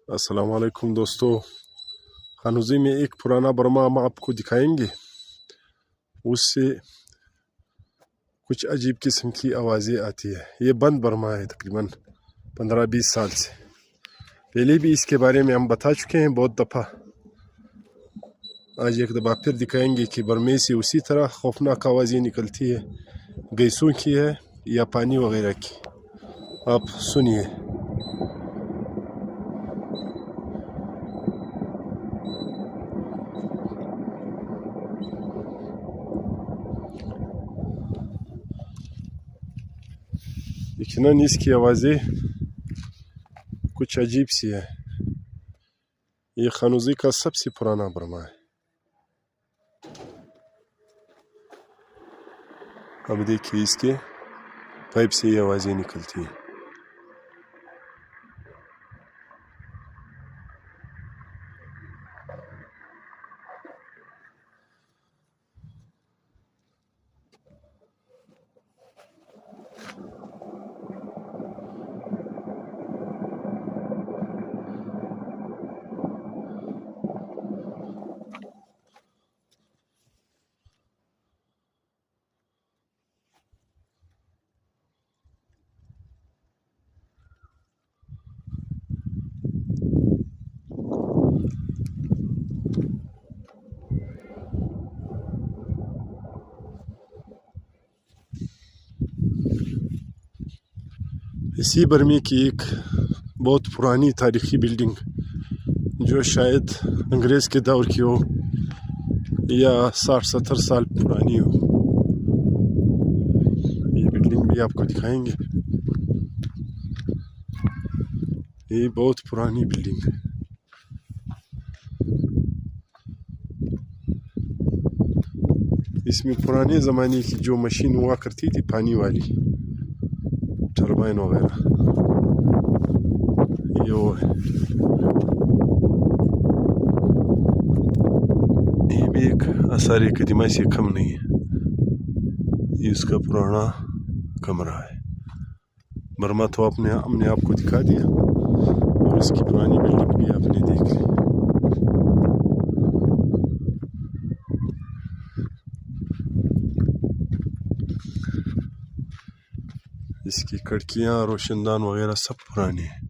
अस्सलाम वालेकुम दोस्तों, खानूज़ी में एक पुराना बर्मा हम आपको दिखाएंगे। उससे कुछ अजीब किस्म की आवाज़ें आती है। ये बंद बर्मा है तकरीबन 15-20 साल से। पहले भी इसके बारे में हम बता चुके हैं बहुत दफ़ा। आज एक दफ़ा फिर दिखाएंगे कि बर्मे से उसी तरह खौफनाक आवाज़ें निकलती है, गैसों की है या पानी वगैरह की। आप सुनिए। यकीनन इसकी आवाज़ें कुछ अजीब सी है। ये खानूज़ी का सबसे पुराना बर्मा है। अब देखिए इसके पाइप से ये आवाज़ें निकलती हैं। इसी बर्मे की एक बहुत पुरानी तारीखी बिल्डिंग जो शायद अंग्रेज़ के दौर की हो या 60-70 साल पुरानी हो। ये बिल्डिंग भी आपको दिखाएंगे। ये बहुत पुरानी बिल्डिंग है। इसमें पुराने ज़माने की जो मशीन हुआ करती थी पानी वाली, टरबाइन वगैरह, ये वो है। ये भी एक आसार कदीमा से कम नहीं है। ये उसका पुराना कमरा है। बर्मा तो हमने आपको दिखा दिया और इसकी पुरानी बिल्डिंग भी आपने देख ली। इसकी खिड़कियाँ रोशनदान वगैरह सब पुराने हैं।